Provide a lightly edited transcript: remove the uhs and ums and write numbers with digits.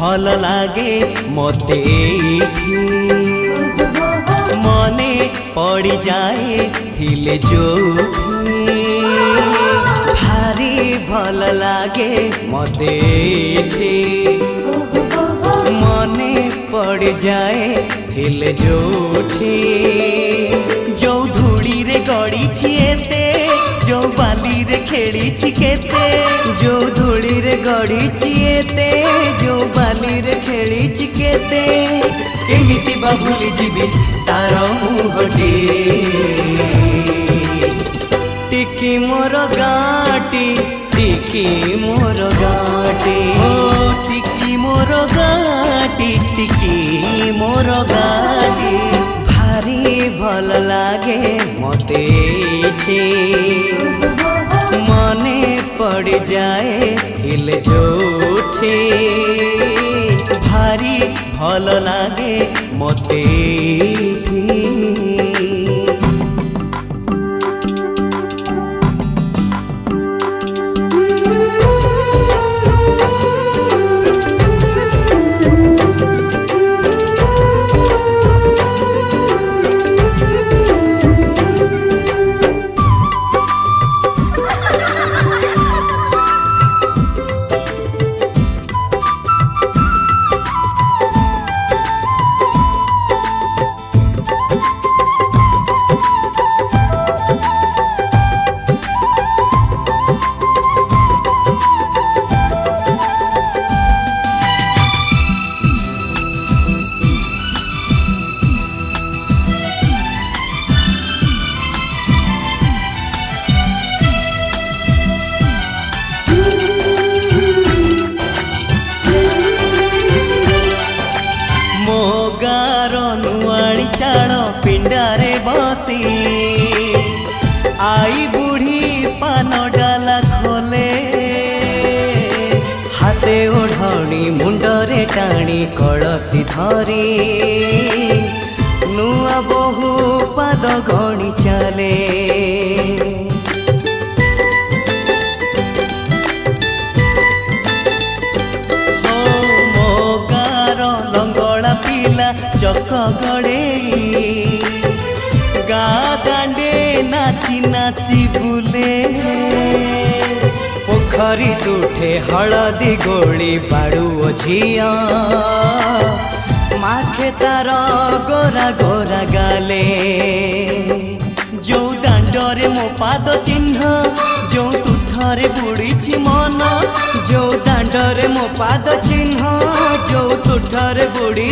भल लागे मते मने पड़ी जाए थिले जो भारी भल लागे मते मने पड़ जाए थिले जो धूड़ी रे गड़ी छिएते जो बाली रे खेली छिकेते जो धूड़ी रे गड़ी छिएते जो बाली रे खेली छिकेते केमिति बा भूली जीवी तार मुहटी टिकी मोर गाटी टिकी मोर गाटी ओ टिकी मोर गाटी टिकी मोर गाटी भारी भल लागे मते मने पड़ जाए थिले जोठी भारी भल लागे मते पिंडारे बसी आई बुढ़ी पान डाला खोले हाथे ओढ़णी मुंडरे टाणी कलसी धरी नुआ बहु पाद गणी चले मो गार लंगड़ा पिला चक गड़े गा दांडे नाची नाची बुले पोखरी तुठे हलदी गोली बाड़ू झिया माखे तार गोरा गोरा गाले जो दांडरे मो पाद चिन्ह जो तुठरे बुड़ी मन जो दांडरे मो पाद चिन्ह जो तुठरे बुड़ी